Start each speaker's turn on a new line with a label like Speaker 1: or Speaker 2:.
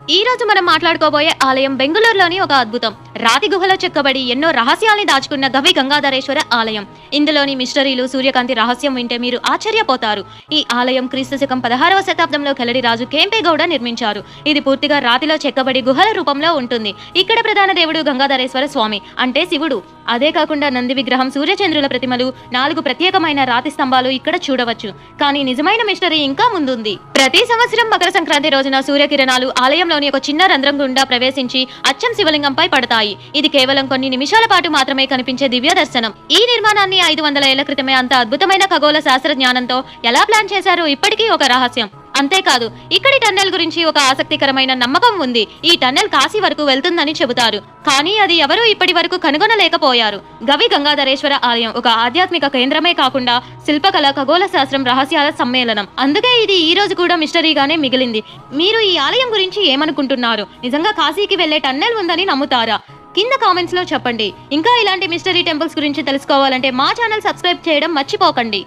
Speaker 1: ఈ రోజు మనం మాట్లాడుకోబోయే ఆలయం బెంగుళూరులోని ఒక అద్భుతం. రాతి గుహలో చెక్కబడి ఎన్నో రహస్యాల్ని దాచుకున్న గవి గంగాధరేశ్వర ఆలయం. ఇందులోని మిస్టరీలు, సూర్యకాంతి రహస్యం వింటే మీరు ఆశ్చర్యపోతారు. ఈ ఆలయం క్రీస్తు శకం 16వ శతాబ్దంలో కెలడి రాజు కేంపేగౌడ నిర్మించారు. ఇది పూర్తిగా రాతిలో చెక్కబడి గుహల రూపంలో ఉంటుంది. ఇక్కడ ప్రధాన దేవుడు గంగాధరేశ్వర స్వామి అంటే శివుడు. అదే కాకుండా నంది విగ్రహం, సూర్యచంద్రుల ప్రతిమలు, 4 ప్రత్యేకమైన రాతి స్తంభాలు ఇక్కడ చూడవచ్చు. కానీ నిజమైన మిస్టరీ ఇంకా ముందుంది. ప్రతి సంవత్సరం మకర సంక్రాంతి రోజున సూర్యకిరణాలు ఆలయంలోని ఒక చిన్న రంధ్రం గుండా ప్రవేశించి అచ్చం శివలింగంపై పడతాయి. ఇది కేవలం కొన్ని నిమిషాల పాటు మాత్రమే కనిపించే దివ్య దర్శనం. ఈ నిర్మాణాన్ని 500 ఏళ్ల క్రితమే అంత అద్భుతమైన ఖగోళ శాస్త్ర జ్ఞానంతో ఎలా ప్లాన్ చేశారో ఇప్పటికీ ఒక రహస్యం. అంతేకాదు, ఇక్కడి టన్నెల్ గురించి ఒక ఆసక్తికరమైన నమ్మకం ఉంది. ఈ టన్నెల్ కాశీ వరకు వెళ్తుందని చెబుతారు. కానీ అది ఎవరూ ఇప్పటి వరకు కనుగొనలేకపోయారు. గవి గంగాధరేశ్వర ఆలయం ఒక ఆధ్యాత్మిక కేంద్రమే కాకుండా శిల్పకళ, ఖగోళ శాస్త్రం రహస్యాల సమ్మేళనం. అందుకే ఇది ఈ రోజు కూడా మిస్టరీగానే మిగిలింది. మీరు ఈ ఆలయం గురించి ఏమనుకుంటున్నారు? నిజంగా కాశీకి వెళ్లే టన్నెల్ ఉందని నమ్ముతారా? కింద కామెంట్స్ లో చెప్పండి. ఇంకా ఇలాంటి మిస్టరీ టెంపుల్స్ గురించి తెలుసుకోవాలంటే మా ఛానల్ సబ్స్క్రైబ్ చేయడం మర్చిపోకండి.